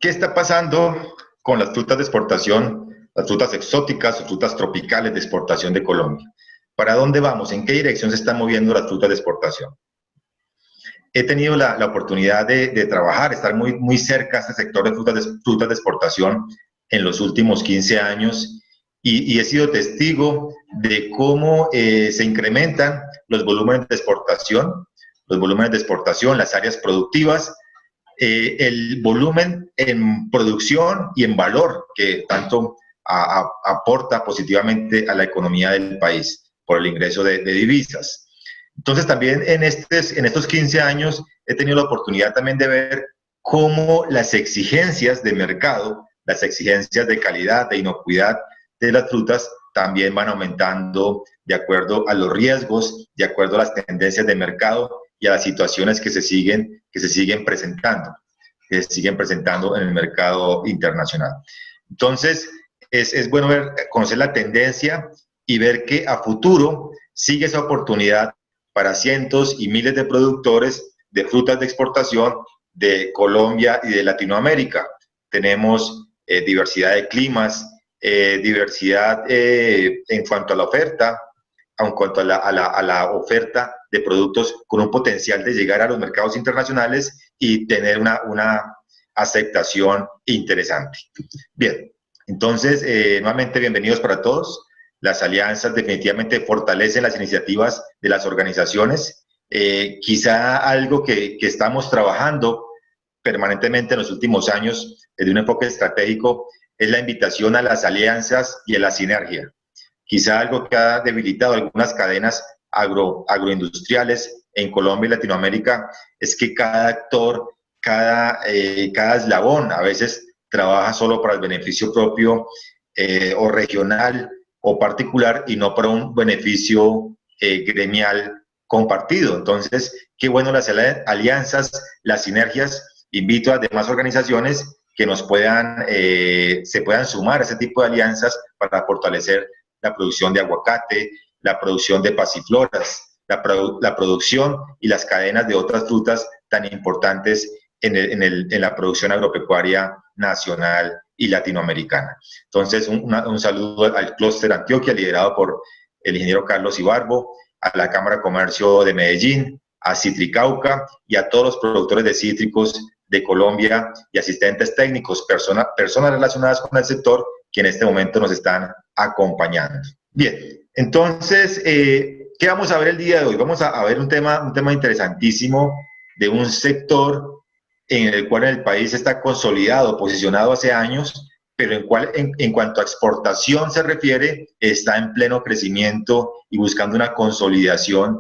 ¿Qué está pasando con las frutas de exportación, las frutas exóticas o frutas tropicales de exportación de Colombia? ¿Para dónde vamos? ¿En qué dirección se están moviendo las frutas de exportación? He tenido la oportunidad de trabajar, estar muy cerca a este sector de frutas de exportación en los últimos 15 años y he sido testigo de cómo se incrementan los volúmenes de exportación, las áreas productivas, el volumen en producción y en valor que tanto aporta positivamente a la economía del país por el ingreso de divisas. Entonces también en estos 15 años he tenido la oportunidad también de ver cómo las exigencias de mercado, las exigencias de calidad, de inocuidad de las frutas también van aumentando de acuerdo a los riesgos, de acuerdo a las tendencias de mercado y a las situaciones que se siguen presentando en el mercado internacional. Entonces, es bueno conocer la tendencia y ver que a futuro sigue esa oportunidad para cientos y miles de productores de frutas de exportación de Colombia y de Latinoamérica. Tenemos diversidad de climas, diversidad en cuanto a la oferta, en cuanto a la oferta de productos con un potencial de llegar a los mercados internacionales y tener una aceptación interesante. Bien, entonces, nuevamente bienvenidos para todos. Las alianzas definitivamente fortalecen las iniciativas de las organizaciones. Quizá algo que estamos trabajando permanentemente en los últimos años desde un enfoque estratégico es la invitación a las alianzas y a la sinergia. Quizá algo que ha debilitado algunas cadenas agroindustriales en Colombia y Latinoamérica es que cada actor, cada eslabón a veces trabaja solo para el beneficio propio o regional o particular y no para un beneficio gremial compartido. Entonces, qué bueno las alianzas, las sinergias. Invito a demás organizaciones que se puedan sumar a ese tipo de alianzas para fortalecer la producción de aguacate, la producción de pasifloras, la producción y las cadenas de otras frutas tan importantes en la producción agropecuaria nacional y latinoamericana. Entonces, un saludo al Clúster Antioquia, liderado por el ingeniero Carlos Ibarbo, a la Cámara de Comercio de Medellín, a Citricauca y a todos los productores de cítricos de Colombia y asistentes técnicos, personas relacionadas con el sector que en este momento nos están acompañando. Bien, entonces, ¿qué vamos a ver el día de hoy? Vamos a ver un tema interesantísimo de un sector en el cual el país está consolidado, posicionado hace años, pero en cuanto a exportación se refiere, está en pleno crecimiento y buscando una consolidación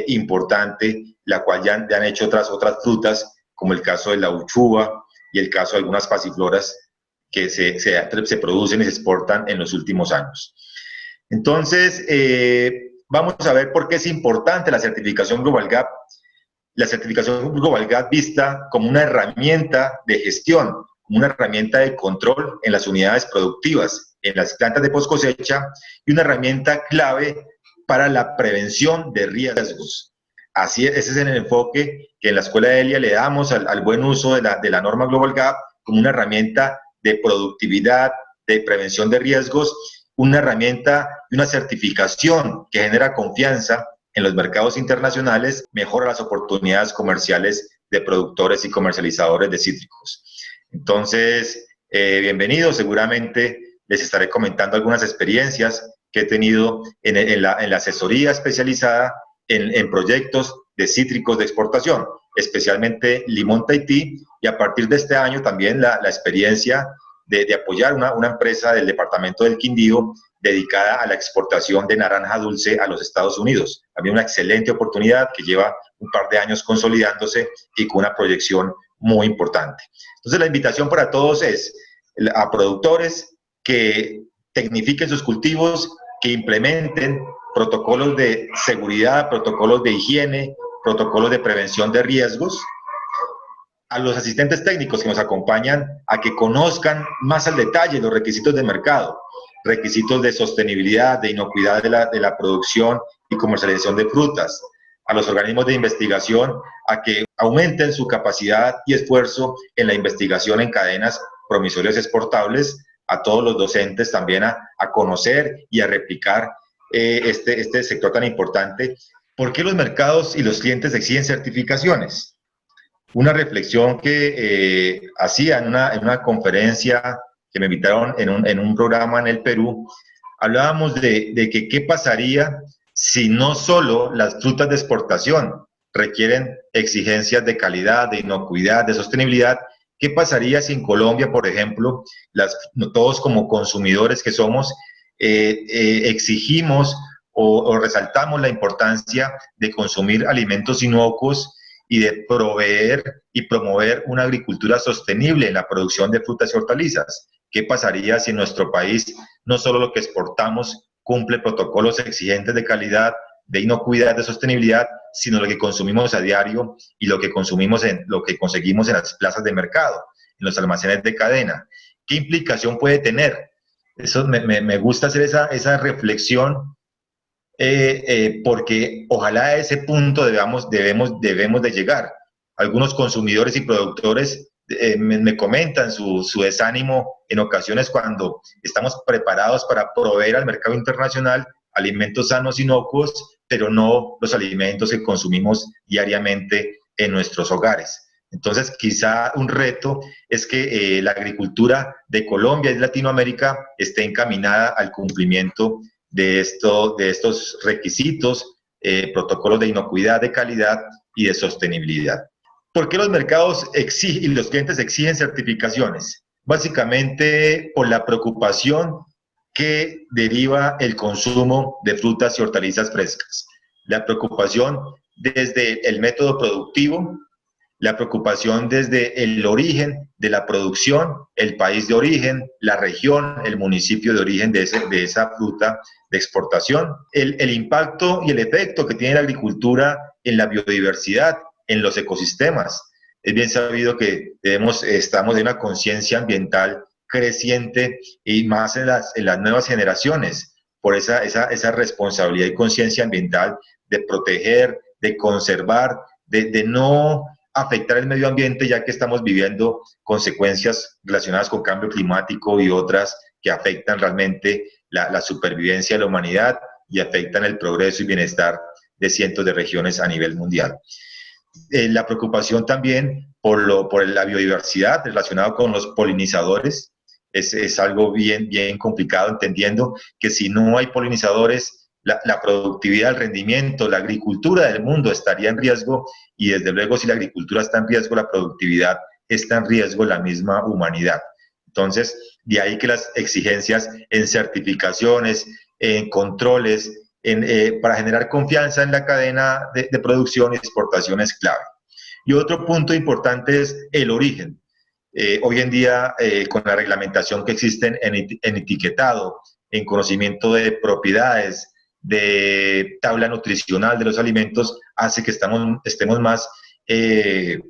importante, la cual ya han hecho otras frutas, como el caso de la uchuva y el caso de algunas pasifloras que se producen y se exportan en los últimos años. Entonces, vamos a ver por qué es importante la certificación Global Gap. La certificación Global Gap vista como una herramienta de gestión, como una herramienta de control en las unidades productivas, en las plantas de post cosecha y una herramienta clave para la prevención de riesgos. Así es, ese es el enfoque que en la Escuela de Elia le damos al buen uso de la norma Global Gap como una herramienta de productividad, de prevención de riesgos, una herramienta y una certificación que genera confianza en los mercados internacionales, mejora las oportunidades comerciales de productores y comercializadores de cítricos. Entonces, bienvenidos, seguramente les estaré comentando algunas experiencias que he tenido en la asesoría especializada en proyectos de cítricos de exportación, especialmente limón Tahití, y a partir de este año también la experiencia de apoyar una empresa del departamento del Quindío dedicada a la exportación de naranja dulce a los Estados Unidos. También una excelente oportunidad que lleva un par de años consolidándose y con una proyección muy importante. Entonces la invitación para todos es a productores que tecnifiquen sus cultivos, que implementen protocolos de seguridad, protocolos de higiene, protocolos de prevención de riesgos, a los asistentes técnicos que nos acompañan a que conozcan más al detalle los requisitos de mercado, requisitos de sostenibilidad, de inocuidad de la producción y comercialización de frutas, a los organismos de investigación a que aumenten su capacidad y esfuerzo en la investigación en cadenas promisorias exportables, a todos los docentes también a conocer y a replicar este sector tan importante. ¿Por qué los mercados y los clientes exigen certificaciones? Una reflexión que hacía en una conferencia que me invitaron en un programa en el Perú, hablábamos de que qué pasaría si no solo las frutas de exportación requieren exigencias de calidad, de inocuidad, de sostenibilidad. ¿Qué pasaría si en Colombia, por ejemplo, todos como consumidores que somos, exigimos o resaltamos la importancia de consumir alimentos inocuos y de proveer y promover una agricultura sostenible en la producción de frutas y hortalizas? ¿Qué pasaría si en nuestro país no solo lo que exportamos cumple protocolos exigentes de calidad, de inocuidad, de sostenibilidad, sino lo que consumimos a diario y lo que conseguimos en las plazas de mercado, en los almacenes de cadena? ¿Qué implicación puede tener? Eso me gusta hacer esa reflexión, porque ojalá a ese punto debemos de llegar. Algunos consumidores y productores me comentan su desánimo en ocasiones cuando estamos preparados para proveer al mercado internacional alimentos sanos, inocuos, pero no los alimentos que consumimos diariamente en nuestros hogares. Entonces, quizá un reto es que la agricultura de Colombia y de Latinoamérica esté encaminada al cumplimiento de estos requisitos, protocolos de inocuidad, de calidad y de sostenibilidad. ¿Por qué los mercados y los clientes exigen certificaciones? Básicamente por la preocupación que deriva el consumo de frutas y hortalizas frescas. La preocupación desde el método productivo, la preocupación desde el origen de la producción, el país de origen, la región, el municipio de origen de esa fruta de exportación, el impacto y el efecto que tiene la agricultura en la biodiversidad, en los ecosistemas. Es bien sabido que estamos en una conciencia ambiental creciente y más en las nuevas generaciones, por esa responsabilidad y conciencia ambiental de proteger, de conservar, de no afectar el medio ambiente, ya que estamos viviendo consecuencias relacionadas con cambio climático y otras que afectan realmente la supervivencia de la humanidad y afectan el progreso y bienestar de cientos de regiones a nivel mundial. La preocupación también por la biodiversidad relacionada con los polinizadores es algo bien complicado, entendiendo que si no hay polinizadores, la productividad, el rendimiento, la agricultura del mundo estaría en riesgo, y desde luego si la agricultura está en riesgo, la productividad está en riesgo, la misma humanidad. Entonces, de ahí que las exigencias en certificaciones, en controles, para generar confianza en la cadena de producción y exportación es clave. Y otro punto importante es el origen. Hoy en día, con la reglamentación que existe en etiquetado, en conocimiento de propiedades, de tabla nutricional de los alimentos, hace que estemos más, que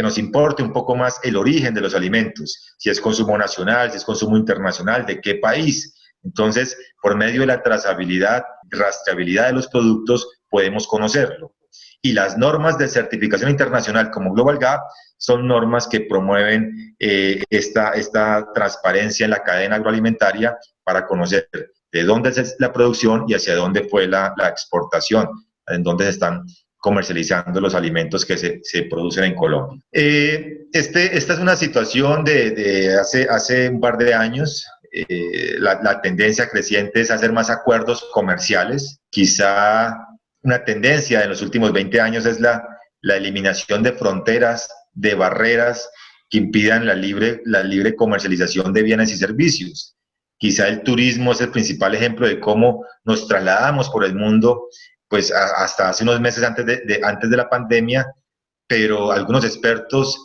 nos importe un poco más el origen de los alimentos, si es consumo nacional, si es consumo internacional, de qué país. Entonces, por medio de la trazabilidad, rastreabilidad de los productos, podemos conocerlo. Y las normas de certificación internacional como Global Gap son normas que promueven esta transparencia en la cadena agroalimentaria para conocer de dónde es la producción y hacia dónde fue la exportación, en dónde se están comercializando los alimentos que se producen en Colombia. Esta es una situación de hace un par de años. La tendencia creciente es hacer más acuerdos comerciales. Quizá una tendencia en los últimos 20 años es la eliminación de fronteras, de barreras que impidan la libre comercialización de bienes y servicios. Quizá el turismo es el principal ejemplo de cómo nos trasladamos por el mundo, pues hasta hace unos meses antes de la pandemia, pero algunos expertos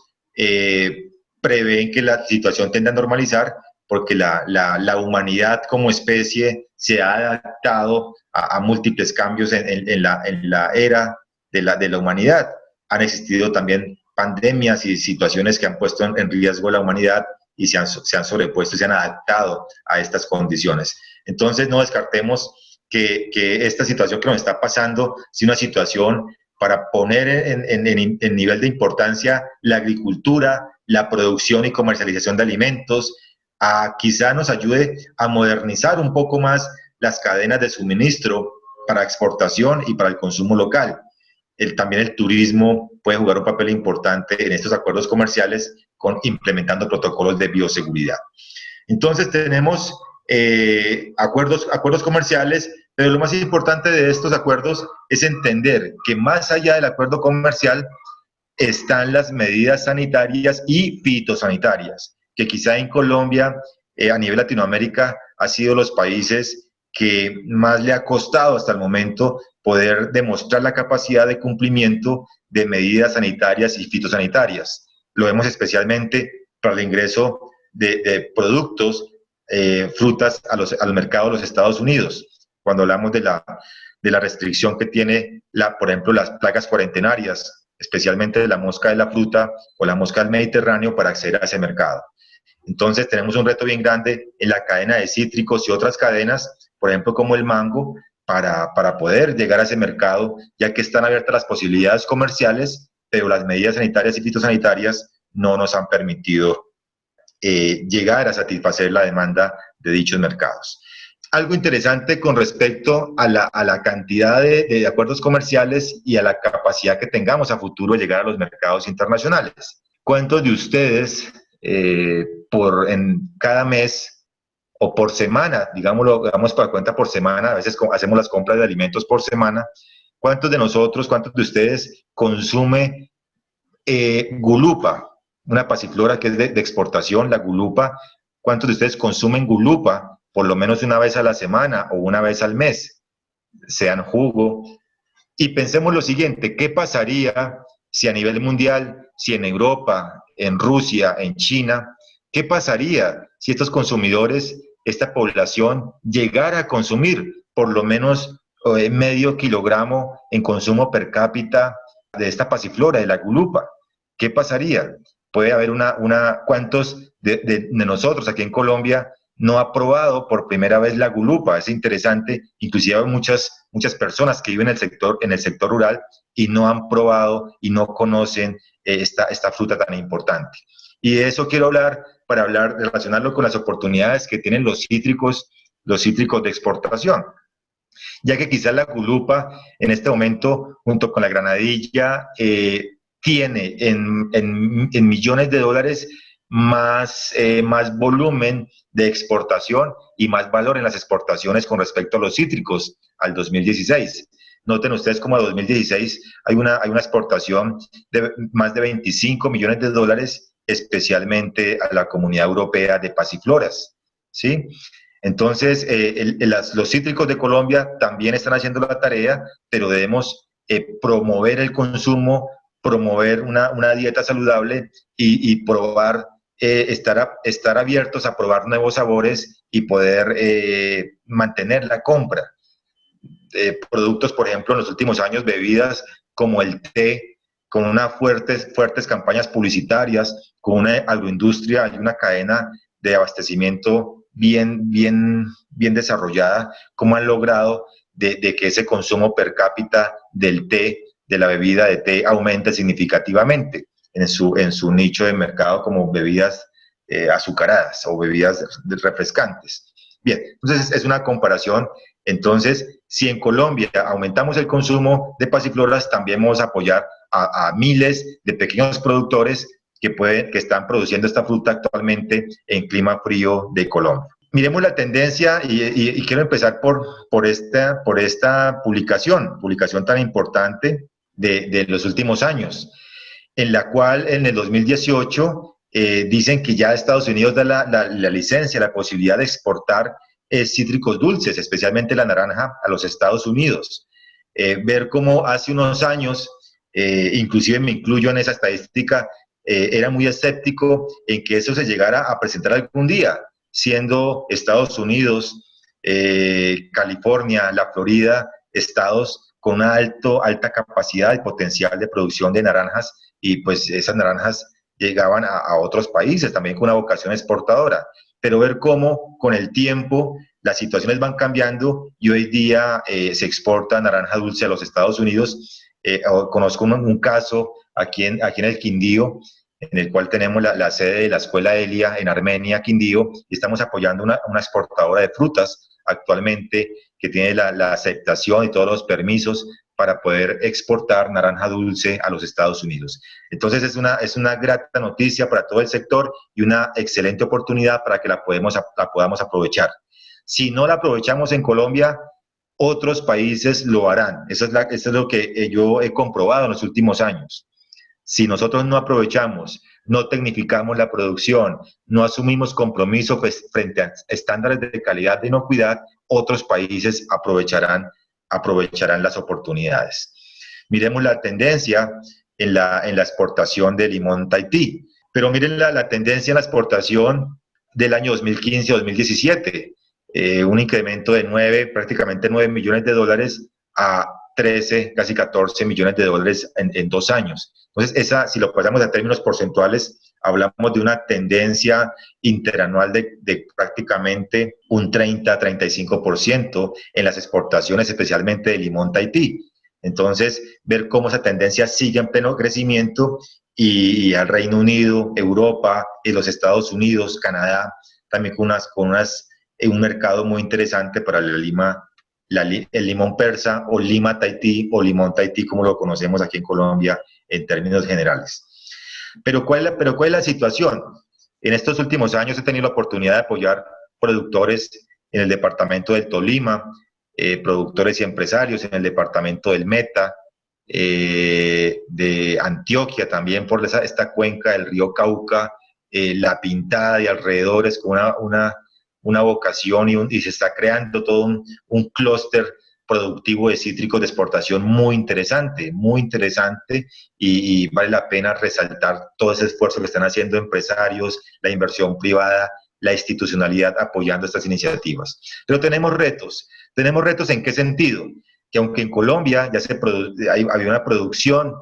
prevén que la situación tiende a normalizar porque la humanidad como especie se ha adaptado a múltiples cambios en la era de la humanidad. Han existido también pandemias y situaciones que han puesto en riesgo la humanidad y se han sobrepuesto y se han adaptado a estas condiciones. Entonces, no descartemos que esta situación que nos está pasando es una situación para poner en nivel de importancia la agricultura, la producción y comercialización de alimentos, quizá nos ayude a modernizar un poco más las cadenas de suministro para exportación y para el consumo local. También el turismo puede jugar un papel importante en estos acuerdos comerciales implementando protocolos de bioseguridad. Entonces tenemos acuerdos comerciales, pero lo más importante de estos acuerdos es entender que más allá del acuerdo comercial están las medidas sanitarias y fitosanitarias, que quizá en Colombia, a nivel Latinoamérica, ha sido los países que más le ha costado hasta el momento poder demostrar la capacidad de cumplimiento de medidas sanitarias y fitosanitarias. Lo vemos especialmente para el ingreso de productos, frutas al mercado de los Estados Unidos, cuando hablamos de la restricción que tiene, por ejemplo, las plagas cuarentenarias, especialmente de la mosca de la fruta o la mosca del Mediterráneo, para acceder a ese mercado. Entonces tenemos un reto bien grande en la cadena de cítricos y otras cadenas, por ejemplo como el mango, para poder llegar a ese mercado, ya que están abiertas las posibilidades comerciales, pero las medidas sanitarias y fitosanitarias no nos han permitido llegar a satisfacer la demanda de dichos mercados. Algo interesante con respecto a la cantidad de acuerdos comerciales y a la capacidad que tengamos a futuro de llegar a los mercados internacionales. ¿Cuántos de ustedes en cada mes o por semana, digámoslo, damos para cuenta por semana, a veces hacemos las compras de alimentos por semana, cuántos de ustedes consume gulupa, una pasiflora que es de exportación, la gulupa? ¿Cuántos de ustedes consumen gulupa por lo menos una vez a la semana o una vez al mes, sean jugo? Y pensemos lo siguiente, ¿qué pasaría si a nivel mundial, si en Europa, en Rusia, en China, qué pasaría si estos consumidores, esta población, llegara a consumir por lo menos medio kilogramo en consumo per cápita de esta pasiflora, de la gulupa? ¿Qué pasaría? Puede haber ¿cuántos de nosotros aquí en Colombia no ha probado por primera vez la gulupa? Es interesante, inclusive hay muchas personas que viven en el sector rural y no han probado y no conocen esta fruta tan importante. Y de eso quiero hablar, para relacionarlo con las oportunidades que tienen los cítricos de exportación, ya que quizás la gulupa en este momento, junto con la granadilla, tiene en millones de dólares más volumen de exportación y más valor en las exportaciones con respecto a los cítricos al 2016. Noten ustedes como a 2016 hay una exportación de más de 25 millones de dólares, especialmente a la Comunidad Europea de pasifloras, ¿sí? Entonces, los cítricos de Colombia también están haciendo la tarea, pero debemos promover el consumo, promover una dieta saludable y probar, estar abiertos a probar nuevos sabores y poder mantener la compra. Productos, por ejemplo, en los últimos años, bebidas como el té, con unas fuertes campañas publicitarias, con una agroindustria y una cadena de abastecimiento bien desarrollada, cómo han logrado de que ese consumo per cápita del té, de la bebida de té, aumente significativamente en su nicho de mercado como bebidas azucaradas o bebidas refrescantes. Bien, entonces es una comparación. Entonces, si en Colombia aumentamos el consumo de pasifloras, también vamos a apoyar a miles de pequeños productores que están produciendo esta fruta actualmente en clima frío de Colombia. Miremos la tendencia y quiero empezar por esta publicación tan importante de los últimos años, en la cual en el 2018 dicen que ya Estados Unidos da la licencia, la posibilidad de exportar cítricos dulces, especialmente la naranja, a los Estados Unidos. Ver cómo hace unos años, inclusive me incluyo en esa estadística, era muy escéptico en que eso se llegara a presentar algún día, siendo Estados Unidos, California, la Florida, estados con una alta capacidad y potencial de producción de naranjas, y pues esas naranjas llegaban a otros países también con una vocación exportadora. Pero ver cómo con el tiempo las situaciones van cambiando y hoy día se exporta naranja dulce a los Estados Unidos, Conozco un caso aquí en el Quindío, en el cual tenemos la sede de la Escuela Elia en Armenia, Quindío, y estamos apoyando una exportadora de frutas actualmente que tiene la aceptación y todos los permisos para poder exportar naranja dulce a los Estados Unidos. Entonces es una grata noticia para todo el sector y una excelente oportunidad para que la podamos aprovechar. Si no la aprovechamos en Colombia, otros países lo harán. Eso es lo que yo he comprobado en los últimos años. Si nosotros no aprovechamos, no tecnificamos la producción, no asumimos compromiso frente a estándares de calidad, de inocuidad, otros países aprovecharán las oportunidades. Miremos la tendencia en la exportación de limón Tahití, pero miren la tendencia en la exportación del año 2015-2017, un incremento de prácticamente 9 millones de dólares a 13, casi 14 millones de dólares en 2 años. Entonces, si lo pasamos a términos porcentuales, hablamos de una tendencia interanual de prácticamente un 30-35% en las exportaciones, especialmente de limón Tahití. Entonces, ver cómo esa tendencia sigue en pleno crecimiento y al Reino Unido, Europa, y los Estados Unidos, Canadá, también con un mercado muy interesante para el limón persa o lima Tahití o limón Tahití, como lo conocemos aquí en Colombia en términos generales. Pero ¿cuál es la situación? En estos últimos años he tenido la oportunidad de apoyar productores en el departamento del Tolima, productores y empresarios en el departamento del Meta, de Antioquia también por esta cuenca del río Cauca, La Pintada y alrededores con una vocación y se está creando todo un clúster productivo de cítricos de exportación muy interesante y vale la pena resaltar todo ese esfuerzo que están haciendo empresarios, la inversión privada, la institucionalidad apoyando estas iniciativas. Pero tenemos retos. ¿Tenemos retos en qué sentido? Que aunque en Colombia ya había una producción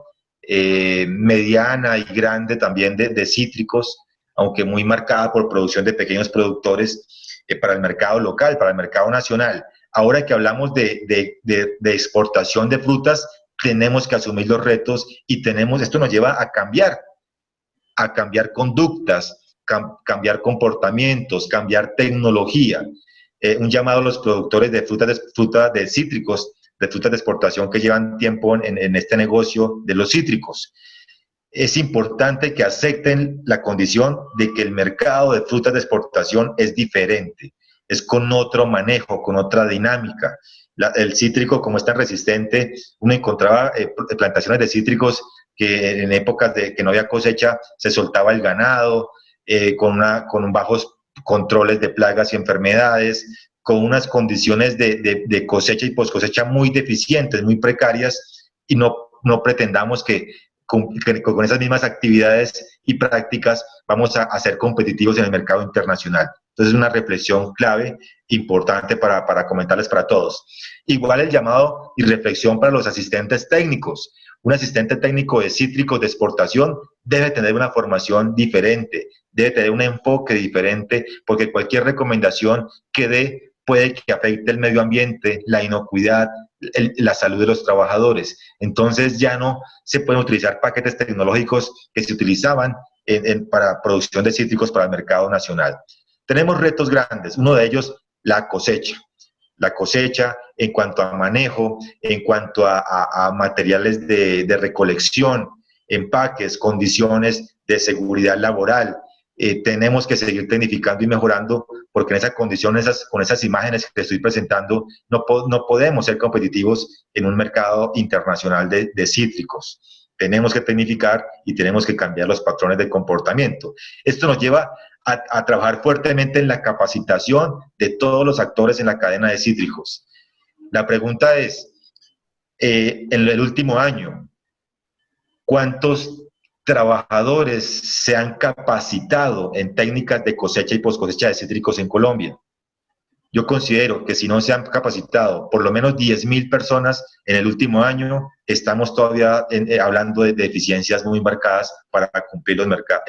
mediana y grande también de cítricos, aunque muy marcada por producción de pequeños productores para el mercado local, para el mercado nacional. Ahora que hablamos de exportación de frutas, tenemos que asumir los retos y esto nos lleva a cambiar conductas, cambiar comportamientos, cambiar tecnología. Un llamado a los productores de frutas de cítricos, de frutas de exportación que llevan tiempo en este negocio de los cítricos. Es importante que acepten la condición de que el mercado de frutas de exportación es diferente, es con otro manejo, con otra dinámica. El cítrico, como es tan resistente, uno encontraba plantaciones de cítricos que en épocas de que no había cosecha se soltaba el ganado, con bajos controles de plagas y enfermedades, con unas condiciones de cosecha y poscosecha muy deficientes, muy precarias, y no pretendamos que con esas mismas actividades y prácticas vamos a ser competitivos en el mercado internacional. Entonces es una reflexión clave, importante para comentarles para todos. Igual el llamado y reflexión para los asistentes técnicos. Un asistente técnico de cítricos de exportación debe tener una formación diferente, debe tener un enfoque diferente, porque cualquier recomendación que dé puede que afecte el medio ambiente, la inocuidad, la salud de los trabajadores. Entonces ya no se pueden utilizar paquetes tecnológicos que se utilizaban para producción de cítricos para el mercado nacional. Tenemos retos grandes, uno de ellos la cosecha. La cosecha en cuanto a manejo, en cuanto a materiales de recolección, empaques, condiciones de seguridad laboral. Tenemos que seguir tecnificando y mejorando porque en esa condición, con esas imágenes que estoy presentando, no podemos ser competitivos en un mercado internacional de cítricos. Tenemos que tecnificar y tenemos que cambiar los patrones de comportamiento. Esto nos lleva a trabajar fuertemente en la capacitación de todos los actores en la cadena de cítricos. La pregunta es, en el último año, ¿cuántos trabajadores se han capacitado en técnicas de cosecha y poscosecha de cítricos en Colombia? Yo considero que si no se han capacitado por lo menos 10.000 personas en el último año, estamos todavía hablando de deficiencias muy marcadas para cumplir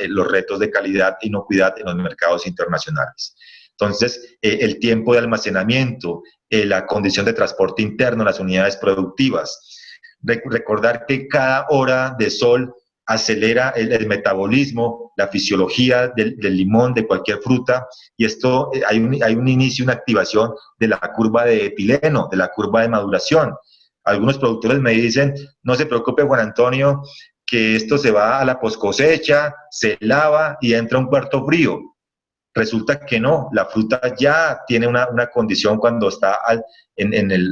los retos de calidad e inocuidad en los mercados internacionales. Entonces, el tiempo de almacenamiento, la condición de transporte interno, las unidades productivas, Recordar que cada hora de sol acelera el metabolismo, la fisiología del limón, de cualquier fruta, y esto hay un inicio, una activación de la curva de etileno, de la curva de maduración. Algunos productores me dicen, no se preocupe Juan Antonio, que esto se va a la poscosecha, se lava y entra un cuarto frío. Resulta que no, la fruta ya tiene una condición cuando está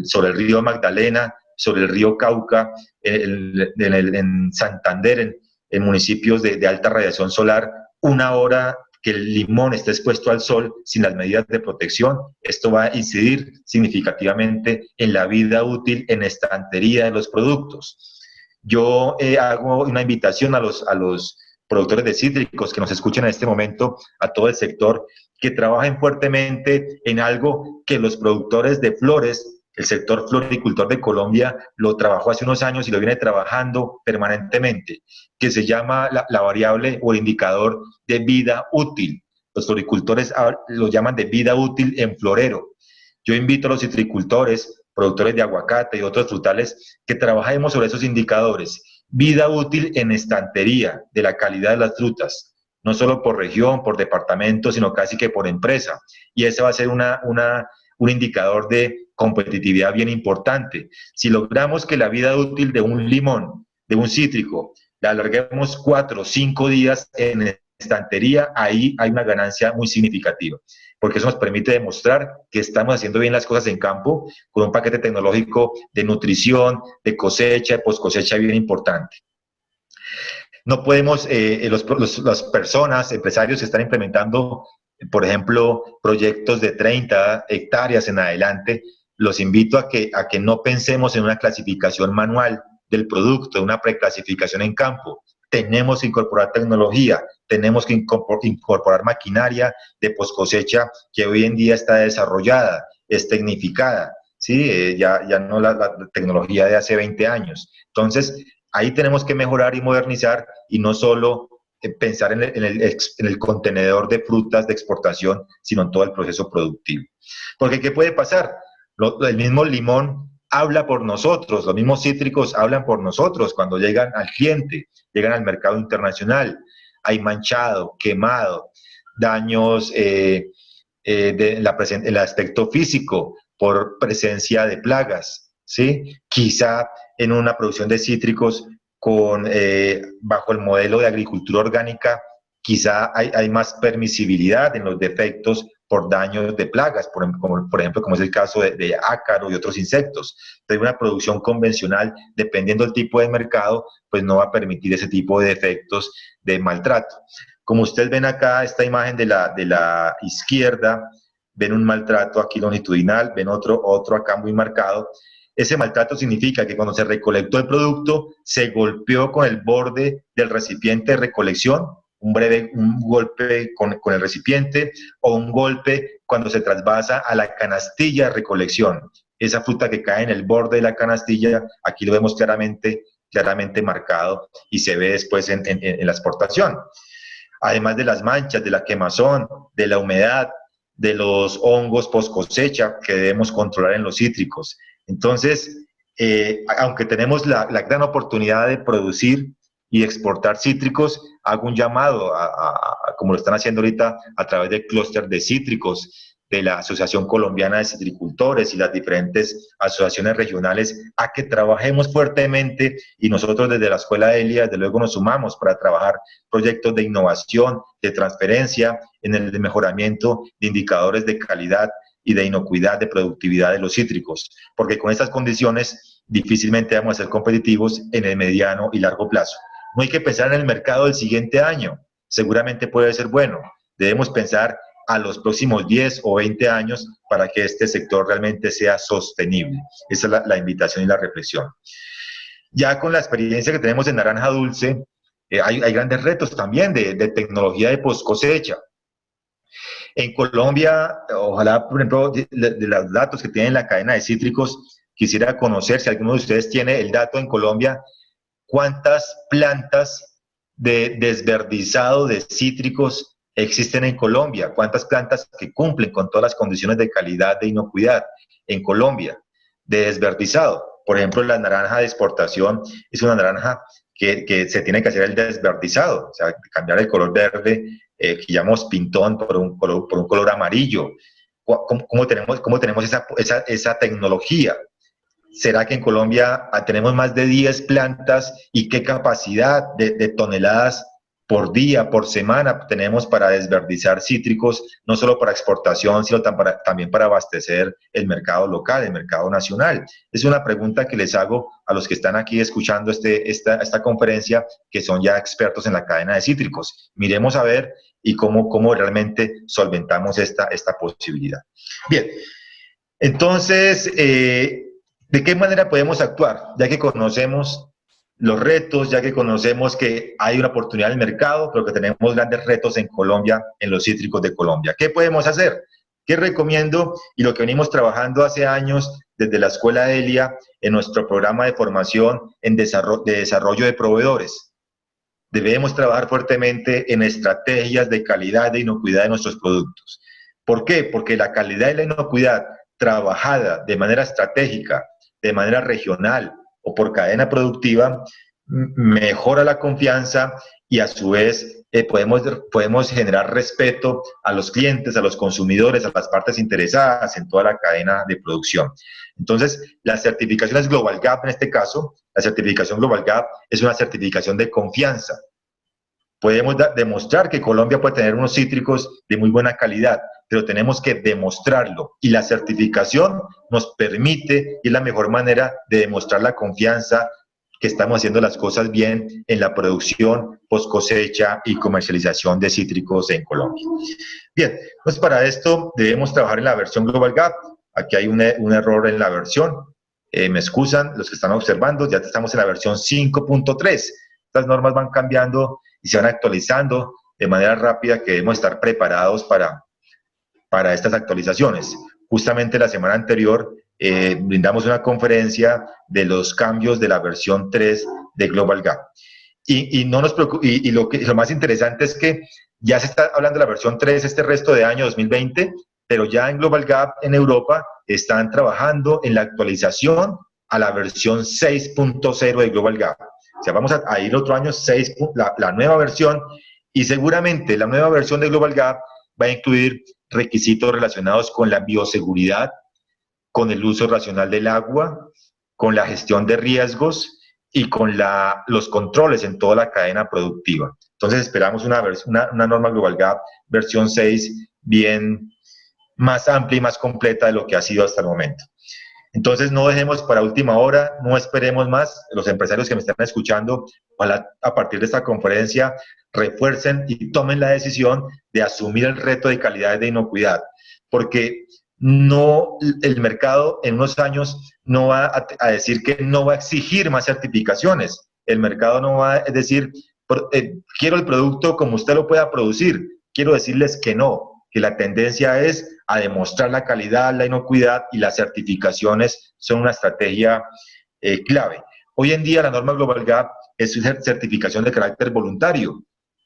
sobre el río Magdalena, sobre el río Cauca, en Santander, en municipios de alta radiación solar, una hora que el limón esté expuesto al sol sin las medidas de protección, esto va a incidir significativamente en la vida útil en estantería de los productos. Yo hago una invitación a los productores de cítricos que nos escuchen en este momento, a todo el sector, que trabajen fuertemente en algo que los productores de flores, el sector floricultor de Colombia, lo trabajó hace unos años y lo viene trabajando permanentemente, que se llama la variable o el indicador de vida útil. Los floricultores lo llaman de vida útil en florero. Yo invito a los citricultores, productores de aguacate y otros frutales, que trabajemos sobre esos indicadores. Vida útil en estantería de la calidad de las frutas, no solo por región, por departamento, sino casi que por empresa. Y ese va a ser un indicador de competitividad bien importante. Si logramos que la vida útil de un limón, de un cítrico, la alarguemos 4 o 5 días en estantería, ahí hay una ganancia muy significativa, porque eso nos permite demostrar que estamos haciendo bien las cosas en campo con un paquete tecnológico de nutrición, de cosecha, de poscosecha bien importante. No podemos, las personas, empresarios que están implementando, por ejemplo, proyectos de 30 hectáreas en adelante, los invito a que no pensemos en una clasificación manual del producto, una preclasificación en campo. Tenemos que incorporar tecnología, tenemos que incorporar maquinaria de poscosecha que hoy en día está desarrollada, es tecnificada, ¿sí? Ya no la tecnología de hace 20 años. Entonces, ahí tenemos que mejorar y modernizar y no solo pensar en el contenedor de frutas de exportación, sino en todo el proceso productivo. Porque, ¿qué puede pasar? El mismo limón habla por nosotros, los mismos cítricos hablan por nosotros cuando llegan al cliente, llegan al mercado internacional. Hay manchado, quemado, daños en el aspecto físico por presencia de plagas, ¿sí? Quizá en una producción de cítricos bajo el modelo de agricultura orgánica, quizá hay más permisibilidad en los defectos por daños de plagas, por ejemplo, como es el caso de ácaro y otros insectos. Pero una producción convencional, dependiendo del tipo de mercado, pues no va a permitir ese tipo de defectos de maltrato. Como ustedes ven acá, esta imagen de la izquierda, ven un maltrato aquí longitudinal, ven otro acá muy marcado. Ese maltrato significa que cuando se recolectó el producto, se golpeó con el borde del recipiente de recolección, un golpe con el recipiente, o un golpe cuando se trasvasa a la canastilla de recolección. Esa fruta que cae en el borde de la canastilla, aquí lo vemos claramente marcado y se ve después en la exportación. Además de las manchas, de la quemazón, de la humedad, de los hongos post cosecha que debemos controlar en los cítricos. Entonces, aunque tenemos la gran oportunidad de producir y exportar cítricos, hago un llamado, como lo están haciendo ahorita a través del clúster de cítricos, de la Asociación Colombiana de Citricultores y las diferentes asociaciones regionales, a que trabajemos fuertemente, y nosotros desde la Escuela ELIA, desde luego nos sumamos para trabajar proyectos de innovación, de transferencia, en el mejoramiento de indicadores de calidad y de inocuidad, de productividad de los cítricos, porque con estas condiciones difícilmente vamos a ser competitivos en el mediano y largo plazo. No hay que pensar en el mercado del siguiente año, seguramente puede ser bueno, debemos pensar a los próximos 10 o 20 años para que este sector realmente sea sostenible. Esa es la invitación y la reflexión. Ya con la experiencia que tenemos en naranja dulce, hay grandes retos también de tecnología de post cosecha. En Colombia, ojalá, por ejemplo, de los datos que tienen la cadena de cítricos, quisiera conocer si alguno de ustedes tiene el dato en Colombia, cuántas plantas de desverdizado de cítricos existen en Colombia, cuántas plantas que cumplen con todas las condiciones de calidad, de inocuidad en Colombia, de desverdizado. Por ejemplo, la naranja de exportación es una naranja que se tiene que hacer el desverdizado, o sea, cambiar el color verde, que llamamos pintón, por un color amarillo. ¿Cómo tenemos esa tecnología? ¿Será que en Colombia tenemos más de 10 plantas y qué capacidad de toneladas por día, por semana tenemos para desverdizar cítricos, no solo para exportación, sino también para abastecer el mercado local, el mercado nacional? Es una pregunta que les hago a los que están aquí escuchando esta conferencia, que son ya expertos en la cadena de cítricos. Miremos a ver y cómo realmente solventamos esta posibilidad. Bien, entonces, ¿de qué manera podemos actuar? Ya que conocemos los retos, ya que conocemos que hay una oportunidad en el mercado, pero que tenemos grandes retos en Colombia, en los cítricos de Colombia. ¿Qué podemos hacer? ¿Qué recomiendo? Y lo que venimos trabajando hace años desde la Escuela Elia en nuestro programa de formación de desarrollo de proveedores. Debemos trabajar fuertemente en estrategias de calidad, de inocuidad de nuestros productos. ¿Por qué? Porque la calidad y la inocuidad trabajada de manera estratégica, de manera regional o por cadena productiva, mejora la confianza y a su vez podemos generar respeto a los clientes, a los consumidores, a las partes interesadas en toda la cadena de producción. Entonces, las certificaciones Global Gap, en este caso, la certificación Global Gap es una certificación de confianza. Podemos demostrar que Colombia puede tener unos cítricos de muy buena calidad, pero tenemos que demostrarlo. Y la certificación nos permite, y es la mejor manera de demostrar la confianza que estamos haciendo las cosas bien en la producción, post cosecha y comercialización de cítricos en Colombia. Bien, pues para esto debemos trabajar en la versión Global Gap. Aquí hay un error en la versión. Me excusan los que están observando, ya estamos en la versión 5.3. Estas normas van cambiando y se van actualizando de manera rápida, que debemos estar preparados para estas actualizaciones. Justamente la semana anterior brindamos una conferencia de los cambios de la versión 3 de Global Gap. Y no nos preocupa, y lo más interesante es que ya se está hablando de la versión 3 este resto de año 2020, pero ya en Global Gap en Europa están trabajando en la actualización a la versión 6.0 de Global Gap. O sea, vamos a ir otro año, la nueva versión, y seguramente la nueva versión de Global Gap va a incluir requisitos relacionados con la bioseguridad, con el uso racional del agua, con la gestión de riesgos y con los controles en toda la cadena productiva. Entonces esperamos una norma Global Gap versión 6 bien más amplia y más completa de lo que ha sido hasta el momento. Entonces no dejemos para última hora, no esperemos más. Los empresarios que me están escuchando, ojalá a partir de esta conferencia refuercen y tomen la decisión de asumir el reto de calidad y de inocuidad, porque el mercado en unos años no va a decir que no va a exigir más certificaciones. El mercado no va a decir, quiero el producto como usted lo pueda producir. Quiero decirles que no, que la tendencia es a demostrar la calidad, la inocuidad, y las certificaciones son una estrategia clave. Hoy en día la norma Global Gap es una certificación de carácter voluntario,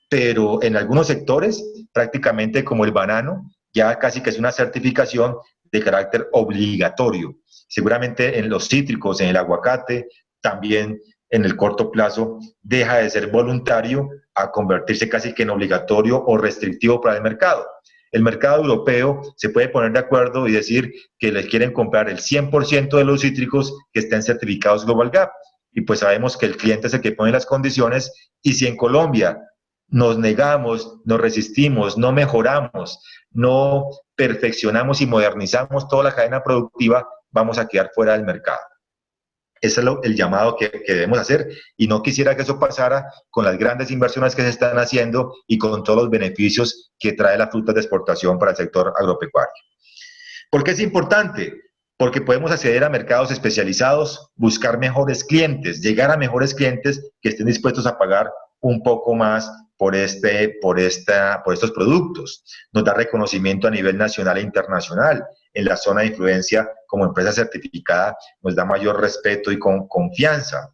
pero en algunos sectores, prácticamente como el banano, ya casi que es una certificación de carácter obligatorio. Seguramente en los cítricos, en el aguacate, también en el corto plazo deja de ser voluntario a convertirse casi que en obligatorio o restrictivo para el mercado. El mercado europeo se puede poner de acuerdo y decir que les quieren comprar el 100% de los cítricos que estén certificados Global Gap. Y pues sabemos que el cliente es el que pone las condiciones, y si en Colombia nos negamos, nos resistimos, no mejoramos, no perfeccionamos y modernizamos toda la cadena productiva, vamos a quedar fuera del mercado. Ese es el llamado que debemos hacer, y no quisiera que eso pasara con las grandes inversiones que se están haciendo y con todos los beneficios que trae la fruta de exportación para el sector agropecuario. ¿Por qué es importante? Porque podemos acceder a mercados especializados, buscar mejores clientes, llegar a mejores clientes que estén dispuestos a pagar un poco más por estos productos. Nos da reconocimiento a nivel nacional e internacional. En la zona de influencia, como empresa certificada, nos da mayor respeto y confianza.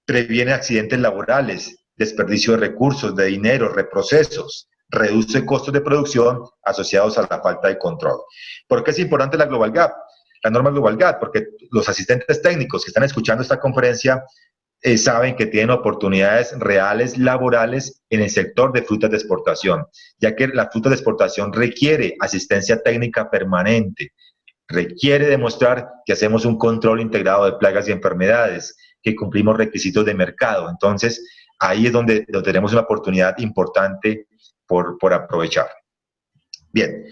Previene accidentes laborales, desperdicio de recursos, de dinero, reprocesos. Reduce costos de producción asociados a la falta de control. ¿Por qué es importante la Global Gap? la norma Global Gap, porque los asistentes técnicos que están escuchando esta conferencia saben que tienen oportunidades reales laborales en el sector de frutas de exportación, ya que la fruta de exportación requiere asistencia técnica permanente, requiere demostrar que hacemos un control integrado de plagas y enfermedades, que cumplimos requisitos de mercado. Entonces, ahí es donde tenemos una oportunidad importante por aprovechar. Bien.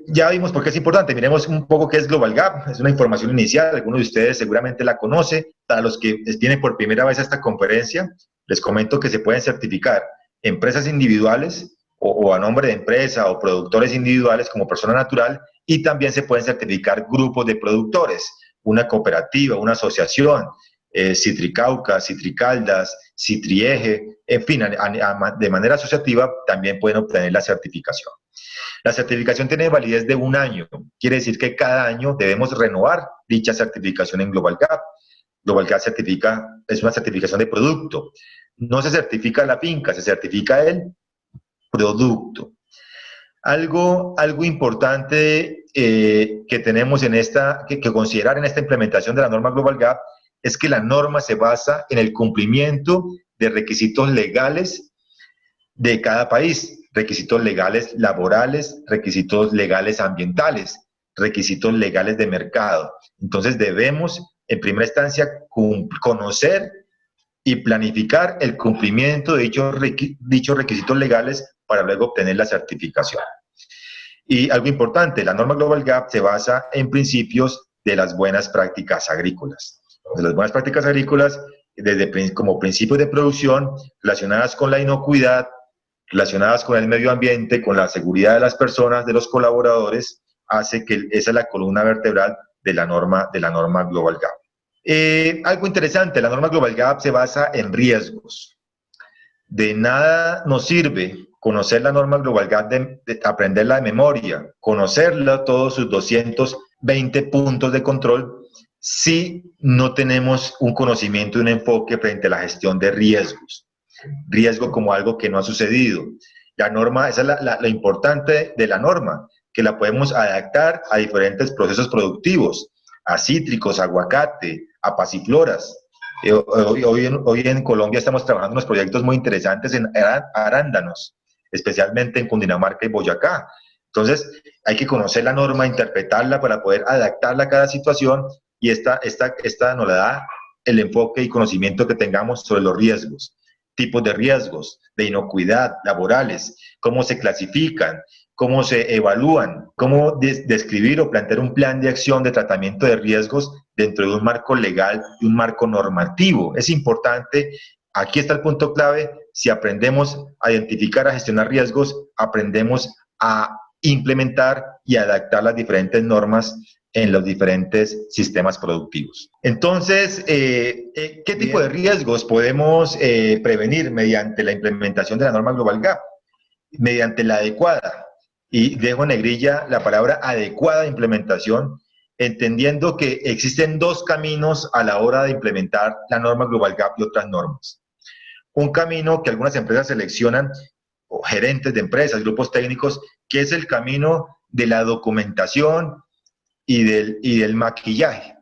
Ya vimos por qué es importante. Miremos un poco qué es Global Gap. Es una información inicial, algunos de ustedes seguramente la conocen. Para los que vienen por primera vez a esta conferencia, les comento que se pueden certificar empresas individuales o a nombre de empresa o productores individuales como persona natural, y también se pueden certificar grupos de productores, una cooperativa, una asociación, Citricauca, Citricaldas, Citrieje, en fin, de manera asociativa también pueden obtener la certificación. La certificación tiene validez de 1 año, quiere decir que cada año debemos renovar dicha certificación en Global Gap. Global Gap es una certificación de producto. No se certifica la finca, se certifica el producto. Algo importante que tenemos que considerar en esta implementación de la norma Global Gap es que la norma se basa en el cumplimiento de requisitos legales de cada país, requisitos legales laborales, requisitos legales ambientales, requisitos legales de mercado. Entonces debemos, en primera instancia, conocer y planificar el cumplimiento de dichos requisitos legales para luego obtener la certificación. Y algo importante, la norma Global Gap se basa en principios de las buenas prácticas agrícolas. De las buenas prácticas agrícolas, como principios de producción relacionadas con la inocuidad, relacionadas con el medio ambiente, con la seguridad de las personas, de los colaboradores, hace que esa es la columna vertebral de la norma Global Gap. Algo interesante, la norma Global Gap se basa en riesgos. De nada nos sirve conocer la norma Global Gap, de aprenderla de memoria, conocerla, todos sus 220 puntos de control, si no tenemos un conocimiento y un enfoque frente a la gestión de riesgos. Riesgo como algo que no ha sucedido. La norma, esa es lo importante de la norma, que la podemos adaptar a diferentes procesos productivos, a cítricos, aguacate, a pasifloras. Hoy en Colombia estamos trabajando unos proyectos muy interesantes en arándanos, especialmente en Cundinamarca y Boyacá. Entonces, hay que conocer la norma, interpretarla para poder adaptarla a cada situación, y esta nos la da el enfoque y conocimiento que tengamos sobre los riesgos, tipos de riesgos, de inocuidad, laborales, cómo se clasifican, cómo se evalúan, cómo describir o plantear un plan de acción de tratamiento de riesgos dentro de un marco legal y un marco normativo. Es importante, aquí está el punto clave: si aprendemos a identificar, a gestionar riesgos, aprendemos a implementar y adaptar las diferentes normas en los diferentes sistemas productivos. Entonces, ¿qué tipo de riesgos podemos prevenir mediante la implementación de la norma Global Gap? Mediante la adecuada, y dejo en negrilla la palabra adecuada implementación, entendiendo que existen 2 caminos a la hora de implementar la norma Global Gap y otras normas. Un camino que algunas empresas seleccionan, o gerentes de empresas, grupos técnicos, que es el camino de la documentación y del maquillaje,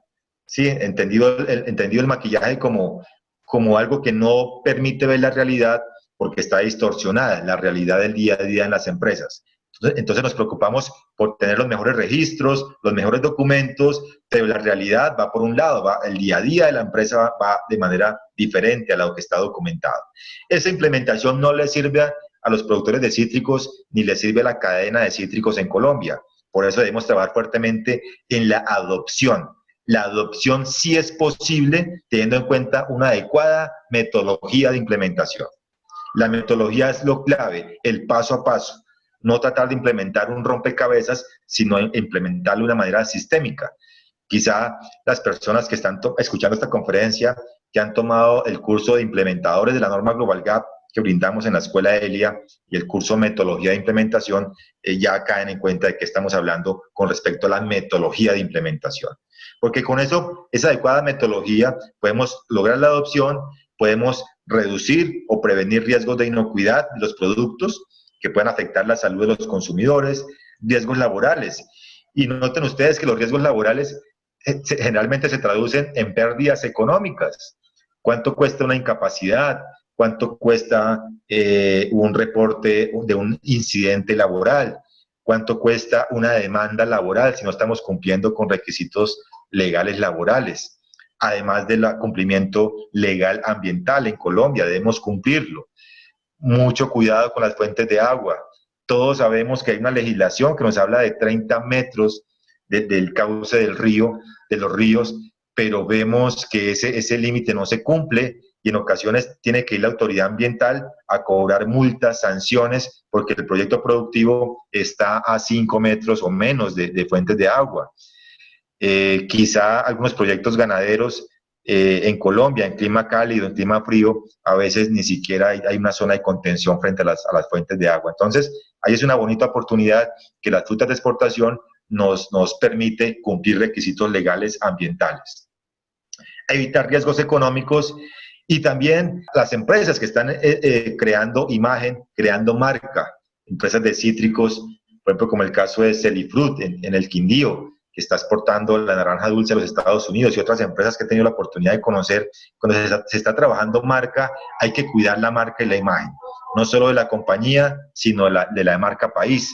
¿sí? Entendido el maquillaje como algo que no permite ver la realidad porque está distorsionada, la realidad del día a día en las empresas. Entonces nos preocupamos por tener los mejores registros, los mejores documentos, pero la realidad va por un lado, el día a día de la empresa va de manera diferente a lo que está documentado. Esa implementación no le sirve a los productores de cítricos ni le sirve a la cadena de cítricos en Colombia. Por eso debemos trabajar fuertemente en la adopción. La adopción sí es posible teniendo en cuenta una adecuada metodología de implementación. La metodología es lo clave, el paso a paso. No tratar de implementar un rompecabezas, sino implementarlo de una manera sistémica. Quizá las personas que están escuchando esta conferencia, que han tomado el curso de implementadores de la norma Global Gap que brindamos en la Escuela de ELIA y el curso Metodología de Implementación, ya caen en cuenta de que estamos hablando con respecto a la metodología de implementación. Porque con eso, esa adecuada metodología, podemos lograr la adopción, podemos reducir o prevenir riesgos de inocuidad de los productos que puedan afectar la salud de los consumidores, riesgos laborales. Y noten ustedes que los riesgos laborales generalmente se traducen en pérdidas económicas. ¿Cuánto cuesta una incapacidad? ¿Cuánto cuesta un reporte de un incidente laboral? ¿Cuánto cuesta una demanda laboral si no estamos cumpliendo con requisitos legales laborales? Además del cumplimiento legal ambiental en Colombia, debemos cumplirlo. Mucho cuidado con las fuentes de agua. Todos sabemos que hay una legislación que nos habla de 30 metros del cauce del río, de los ríos, pero vemos que ese límite no se cumple y en ocasiones tiene que ir la autoridad ambiental a cobrar multas, sanciones, porque el proyecto productivo está a 5 metros o menos de fuentes de agua. Quizá algunos proyectos ganaderos en Colombia, en clima cálido, en clima frío, a veces ni siquiera hay una zona de contención frente a las fuentes de agua. Entonces, ahí es una bonita oportunidad que las frutas de exportación nos permite cumplir requisitos legales ambientales. Evitar riesgos económicos y también las empresas que están creando imagen, creando marca, empresas de cítricos, por ejemplo, como el caso de Celifruit en el Quindío, que está exportando la naranja dulce a los Estados Unidos, y otras empresas que he tenido la oportunidad de conocer. Cuando se está trabajando marca, hay que cuidar la marca y la imagen, no solo de la compañía, sino de la marca país.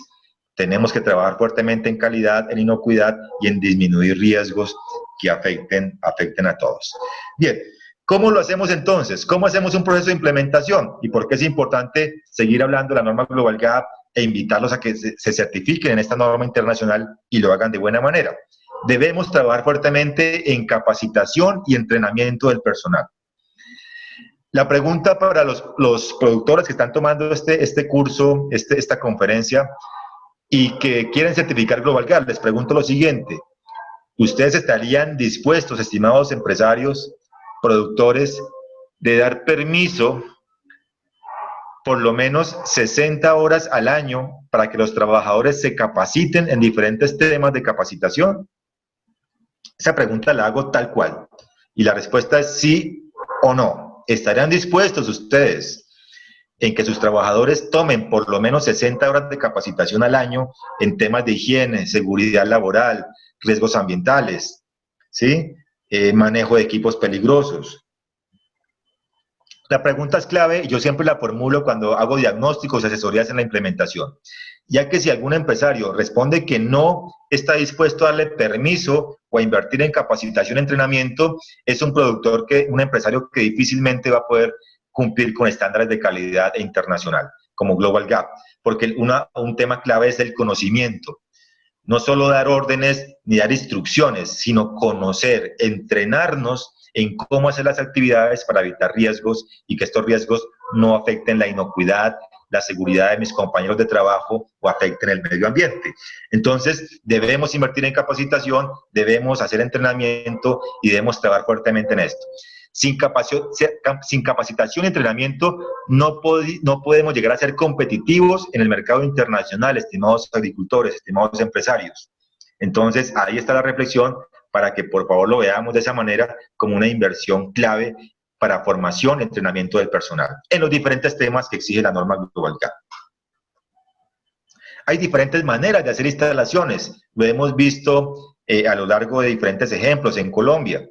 Tenemos que trabajar fuertemente en calidad, en inocuidad y en disminuir riesgos que afecten a todos. Bien, ¿cómo lo hacemos entonces? ¿Cómo hacemos un proceso de implementación? ¿Y por qué es importante seguir hablando de la norma Global Gap e invitarlos a que se certifiquen en esta norma internacional y lo hagan de buena manera? Debemos trabajar fuertemente en capacitación y entrenamiento del personal. La pregunta para los productores que están tomando este curso, esta conferencia, y que quieren certificar Global Gap, les pregunto lo siguiente: ¿ustedes estarían dispuestos, estimados empresarios, productores, de dar permiso por lo menos 60 horas al año para que los trabajadores se capaciten en diferentes temas de capacitación? Esa pregunta la hago tal cual. Y la respuesta es sí o no. ¿Estarían dispuestos ustedes en que sus trabajadores tomen por lo menos 60 horas de capacitación al año en temas de higiene, seguridad laboral, riesgos ambientales, ¿sí? Manejo de equipos peligrosos? La pregunta es clave y yo siempre la formulo cuando hago diagnósticos y asesorías en la implementación, ya que si algún empresario responde que no está dispuesto a darle permiso o a invertir en capacitación y entrenamiento, es un empresario que difícilmente va a poder cumplir con estándares de calidad internacional, como Global Gap, porque un tema clave es el conocimiento. No solo dar órdenes ni dar instrucciones, sino conocer, entrenarnos en cómo hacer las actividades para evitar riesgos y que estos riesgos no afecten la inocuidad, la seguridad de mis compañeros de trabajo o afecten el medio ambiente. Entonces, debemos invertir en capacitación, debemos hacer entrenamiento y debemos trabajar fuertemente en esto. Sin capacitación y entrenamiento no podemos llegar a ser competitivos en el mercado internacional, estimados agricultores, estimados empresarios. Entonces, ahí está la reflexión para que por favor lo veamos de esa manera como una inversión clave para formación y entrenamiento del personal en los diferentes temas que exige la norma Global Gap. Hay diferentes maneras de hacer instalaciones, lo hemos visto a lo largo de diferentes ejemplos en Colombia.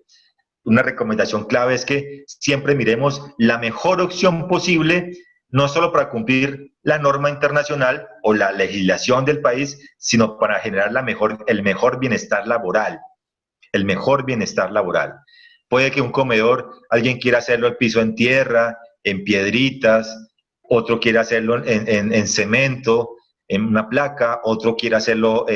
Una recomendación clave es que siempre miremos la mejor opción posible, no solo para cumplir la norma internacional o la legislación del país, sino para generar el mejor bienestar laboral. El mejor bienestar laboral. Puede que un comedor, alguien quiera hacerlo el piso en tierra, en piedritas, otro quiera hacerlo en cemento, en una placa, otro quiera hacerlo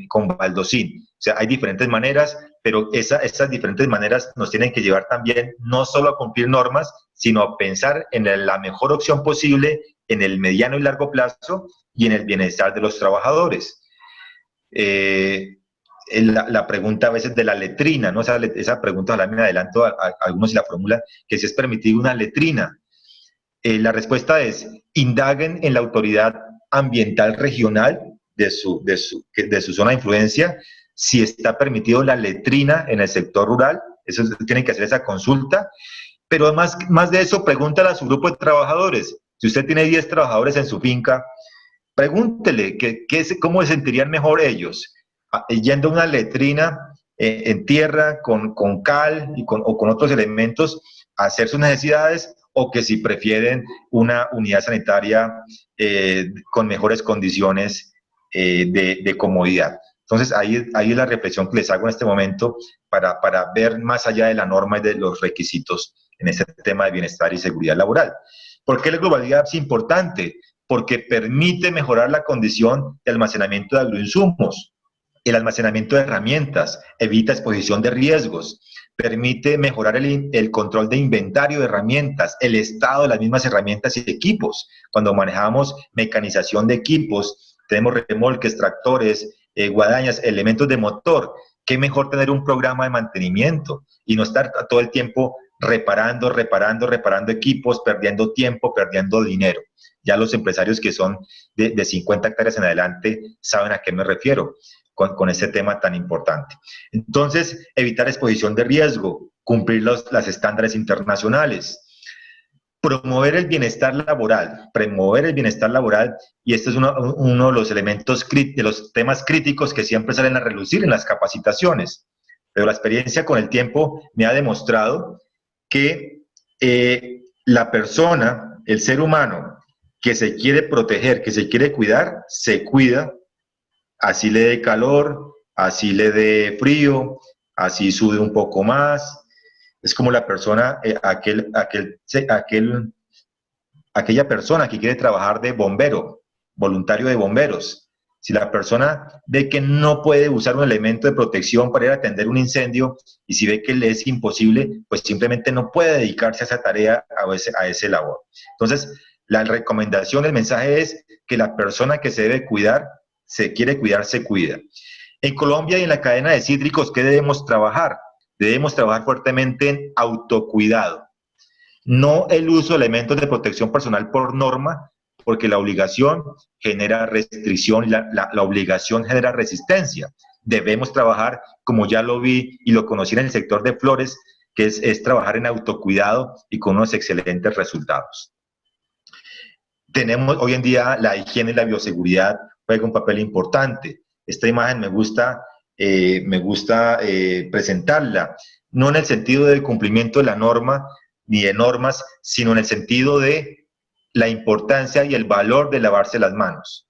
con baldosín. O sea, hay diferentes maneras, pero esas diferentes maneras nos tienen que llevar también no solo a cumplir normas, sino a pensar en la mejor opción posible en el mediano y largo plazo y en el bienestar de los trabajadores. La pregunta a veces de la letrina, ¿no? Esa pregunta, ojalá me adelanto a algunos y la fórmula, que si es permitido una letrina. La respuesta es: indaguen en la autoridad ambiental regional de su zona de influencia si está permitido la letrina en el sector rural. Eso tienen que hacer esa consulta, pero más de eso, pregúntale a su grupo de trabajadores. Si usted tiene 10 trabajadores en su finca, pregúntele cómo se sentirían mejor ellos yendo a una letrina en tierra con cal o con otros elementos a hacer sus necesidades, o que si prefieren una unidad sanitaria con mejores condiciones de comodidad. Entonces, ahí es la reflexión que les hago en este momento para ver más allá de la norma y de los requisitos en este tema de bienestar y seguridad laboral. ¿Por qué la globalidad es importante? Porque permite mejorar la condición de almacenamiento de agroinsumos, el almacenamiento de herramientas, evita exposición de riesgos, permite mejorar el control de inventario de herramientas, el estado de las mismas herramientas y equipos. Cuando manejamos mecanización de equipos, tenemos remolques, tractores, guadañas, elementos de motor. Qué mejor tener un programa de mantenimiento y no estar todo el tiempo reparando equipos, perdiendo tiempo, perdiendo dinero. Ya los empresarios que son de 50 hectáreas en adelante saben a qué me refiero con este tema tan importante. Entonces, evitar exposición de riesgo, cumplir los estándares internacionales, promover el bienestar laboral, y este es uno de los elementos, de los temas críticos que siempre salen a relucir en las capacitaciones. Pero la experiencia con el tiempo me ha demostrado que la persona, el ser humano, que se quiere proteger, que se quiere cuidar, se cuida, así le dé calor, así le dé frío, así sude un poco más. Es como la persona, aquella persona que quiere trabajar de bombero, voluntario de bomberos. Si la persona ve que no puede usar un elemento de protección para ir a atender un incendio, y si ve que le es imposible, pues simplemente no puede dedicarse a esa tarea, a ese labor. Entonces, la recomendación, el mensaje es que la persona que se debe cuidar, se quiere cuidar, se cuida. En Colombia y en la cadena de cítricos, ¿qué debemos trabajar? Debemos trabajar fuertemente en autocuidado. No el uso de elementos de protección personal por norma, porque la obligación genera restricción, la obligación genera resistencia. Debemos trabajar, como ya lo vi y lo conocí en el sector de flores, que es trabajar en autocuidado y con unos excelentes resultados. Tenemos hoy en día la higiene y la bioseguridad juega un papel importante. Esta imagen me gusta presentarla, no en el sentido del cumplimiento de la norma ni de normas, sino en el sentido de la importancia y el valor de lavarse las manos.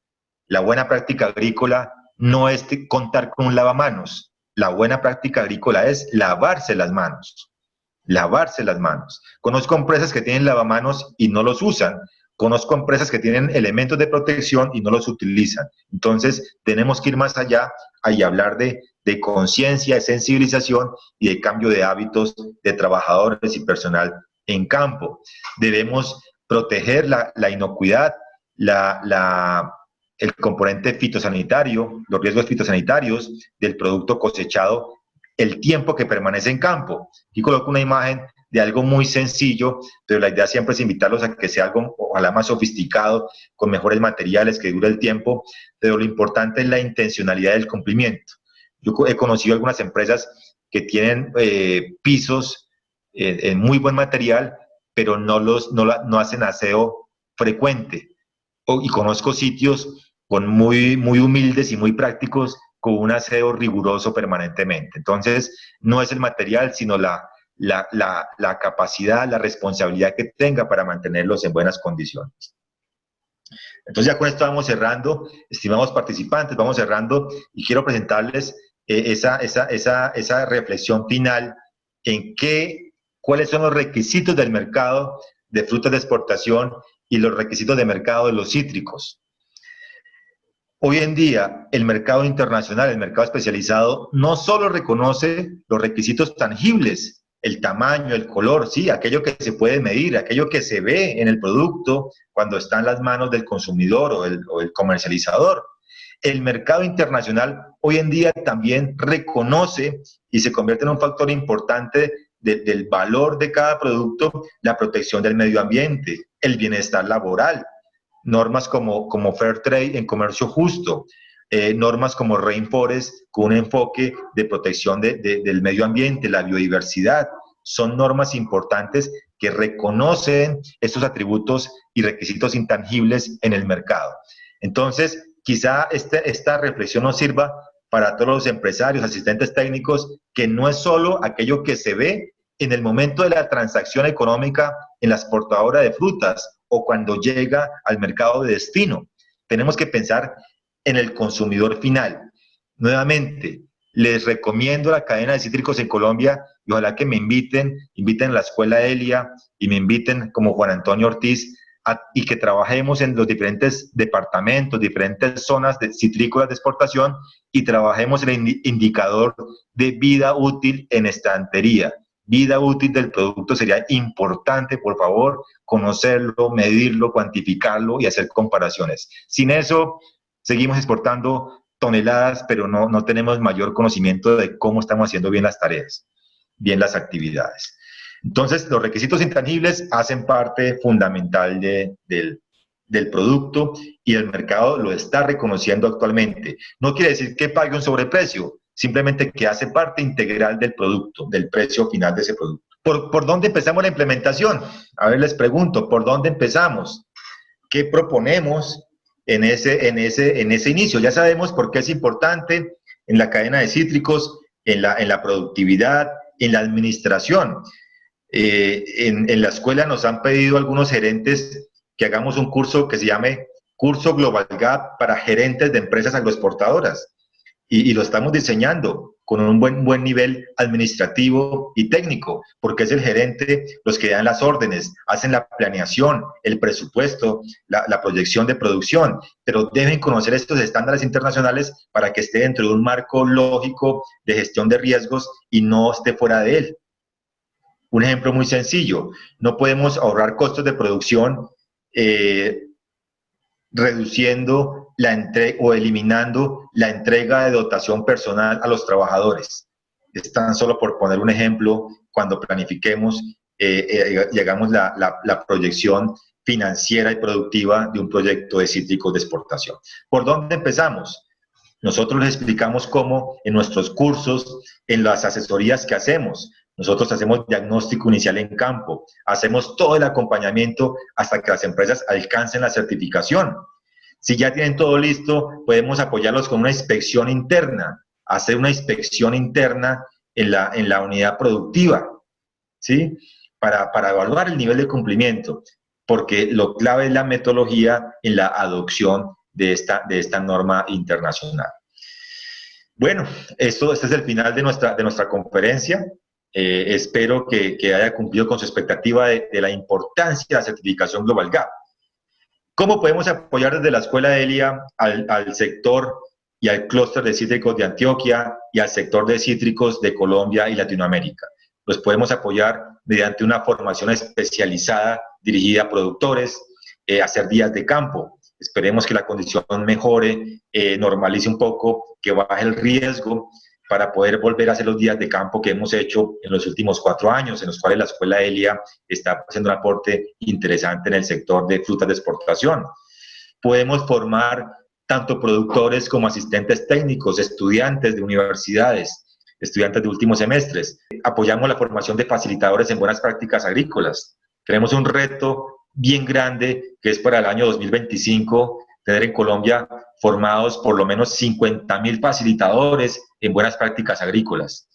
La buena práctica agrícola no es contar con un lavamanos. La buena práctica agrícola es lavarse las manos. Lavarse las manos. Conozco empresas que tienen lavamanos y no los usan. Conozco empresas que tienen elementos de protección y no los utilizan. Entonces, tenemos que ir más allá y hablar de conciencia, de sensibilización y de cambio de hábitos de trabajadores y personal en campo. Debemos proteger la inocuidad, el componente fitosanitario, los riesgos fitosanitarios del producto cosechado, el tiempo que permanece en campo. Aquí coloco una imagen de algo muy sencillo, pero la idea siempre es invitarlos a que sea algo ojalá más sofisticado, con mejores materiales, que dure el tiempo, pero lo importante es la intencionalidad del cumplimiento. Yo he conocido algunas empresas que tienen pisos en muy buen material, pero no hacen aseo frecuente. Y conozco sitios muy humildes y muy prácticos con un aseo riguroso permanentemente. Entonces, no es el material, sino la capacidad, la responsabilidad que tenga para mantenerlos en buenas condiciones. Entonces, ya con esto vamos cerrando, estimados participantes, vamos cerrando, y quiero presentarles esa reflexión final en cuáles son los requisitos del mercado de frutas de exportación y los requisitos de mercado de los cítricos. Hoy en día, el mercado internacional, el mercado especializado, no solo reconoce los requisitos tangibles, el tamaño, el color, sí, aquello que se puede medir, aquello que se ve en el producto cuando está en las manos del consumidor o el comercializador. El mercado internacional hoy en día también reconoce y se convierte en un factor importante del valor de cada producto, la protección del medio ambiente, el bienestar laboral, normas como Fair Trade en comercio justo, normas como Rainforest con un enfoque de protección del medio ambiente, la biodiversidad. Son normas importantes que reconocen estos atributos y requisitos intangibles en el mercado. Entonces, quizá esta reflexión nos sirva para todos los empresarios, asistentes técnicos, que no es solo aquello que se ve en el momento de la transacción económica en la exportadora de frutas o cuando llega al mercado de destino. Tenemos que pensar en el consumidor final. Nuevamente, les recomiendo la cadena de cítricos en Colombia y ojalá que me inviten a la Escuela Elia y me inviten como Juan Antonio Ortiz y que trabajemos en los diferentes departamentos, diferentes zonas citrícolas de exportación y trabajemos el indicador de vida útil en estantería. Vida útil del producto sería importante, por favor, conocerlo, medirlo, cuantificarlo y hacer comparaciones. Sin eso, seguimos exportando toneladas, pero no tenemos mayor conocimiento de cómo estamos haciendo bien las tareas, bien las actividades. Entonces, los requisitos intangibles hacen parte fundamental del producto y el mercado lo está reconociendo actualmente. No quiere decir que pague un sobreprecio, simplemente que hace parte integral del producto, del precio final de ese producto. ¿Por dónde empezamos la implementación? A ver, les pregunto, ¿por dónde empezamos? ¿Qué proponemos en ese inicio? Ya sabemos por qué es importante en la cadena de cítricos, en la productividad, en la administración. En la escuela nos han pedido algunos gerentes que hagamos un curso que se llame Curso Global Gap para gerentes de empresas agroexportadoras. Y lo estamos diseñando con un buen nivel administrativo y técnico, porque es el gerente los que dan las órdenes, hacen la planeación, el presupuesto, la proyección de producción, pero deben conocer estos estándares internacionales para que esté dentro de un marco lógico de gestión de riesgos y no esté fuera de él. Un ejemplo muy sencillo, no podemos ahorrar costos de producción reduciendo o eliminando la entrega de dotación personal a los trabajadores. Es tan solo por poner un ejemplo, cuando planifiquemos y hagamos la proyección financiera y productiva de un proyecto de cítricos de exportación. ¿Por dónde empezamos? Nosotros les explicamos cómo en nuestros cursos, en las asesorías que hacemos. Nosotros hacemos diagnóstico inicial en campo, hacemos todo el acompañamiento hasta que las empresas alcancen la certificación. Si ya tienen todo listo, podemos apoyarlos con una inspección interna, hacer una inspección interna en la unidad productiva, ¿sí? Para evaluar el nivel de cumplimiento, porque lo clave es la metodología en la adopción de esta norma internacional. Bueno, este es el final de nuestra conferencia. Espero que haya cumplido con su expectativa de la importancia de la certificación Global Gap. ¿Cómo podemos apoyar desde la Escuela Elia al sector y al clúster de cítricos de Antioquia y al sector de cítricos de Colombia y Latinoamérica? Los podemos apoyar mediante una formación especializada dirigida a productores, hacer días de campo. Esperemos que la condición mejore, normalice un poco, que baje el riesgo para poder volver a hacer los días de campo que hemos hecho en los últimos 4 años, en los cuales la Escuela Elia está haciendo un aporte interesante en el sector de frutas de exportación. Podemos formar tanto productores como asistentes técnicos, estudiantes de universidades, estudiantes de últimos semestres. Apoyamos la formación de facilitadores en buenas prácticas agrícolas. Tenemos un reto bien grande que es para el año 2025 tener en Colombia formados por lo menos 50.000 facilitadores en buenas prácticas agrícolas.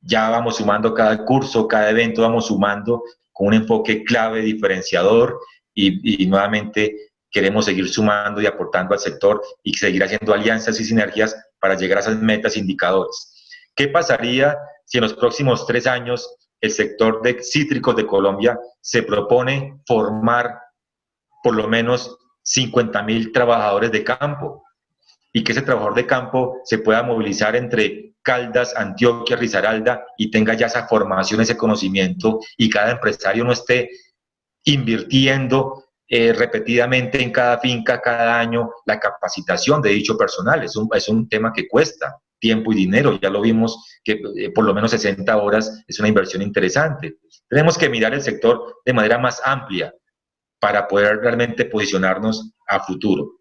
Ya vamos sumando cada curso, cada evento vamos sumando con un enfoque clave, diferenciador y nuevamente queremos seguir sumando y aportando al sector y seguir haciendo alianzas y sinergias para llegar a esas metas e indicadores. ¿Qué pasaría si en los próximos 3 años el sector de cítricos de Colombia se propone formar por lo menos 50.000 trabajadores de campo y que ese trabajador de campo se pueda movilizar entre Caldas, Antioquia, Risaralda y tenga ya esa formación, ese conocimiento y cada empresario no esté invirtiendo repetidamente en cada finca, cada año, la capacitación de dicho personal? Es un tema que cuesta tiempo y dinero, ya lo vimos que por lo menos 60 horas es una inversión interesante. Tenemos que mirar el sector de manera más amplia para poder realmente posicionarnos a futuro.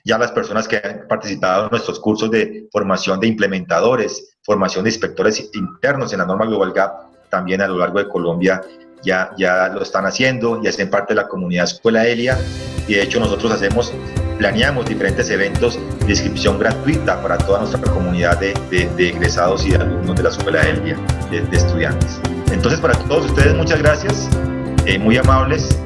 Ya las personas que han participado en nuestros cursos de formación de implementadores, formación de inspectores internos en la norma Global Gap, también a lo largo de Colombia ya lo están haciendo y hacen parte de la comunidad Escuela Elia, y de hecho nosotros hacemos planeamos diferentes eventos de inscripción gratuita para toda nuestra comunidad de egresados y de alumnos de la Escuela de estudiantes. Entonces, para todos ustedes, muchas gracias, muy amables.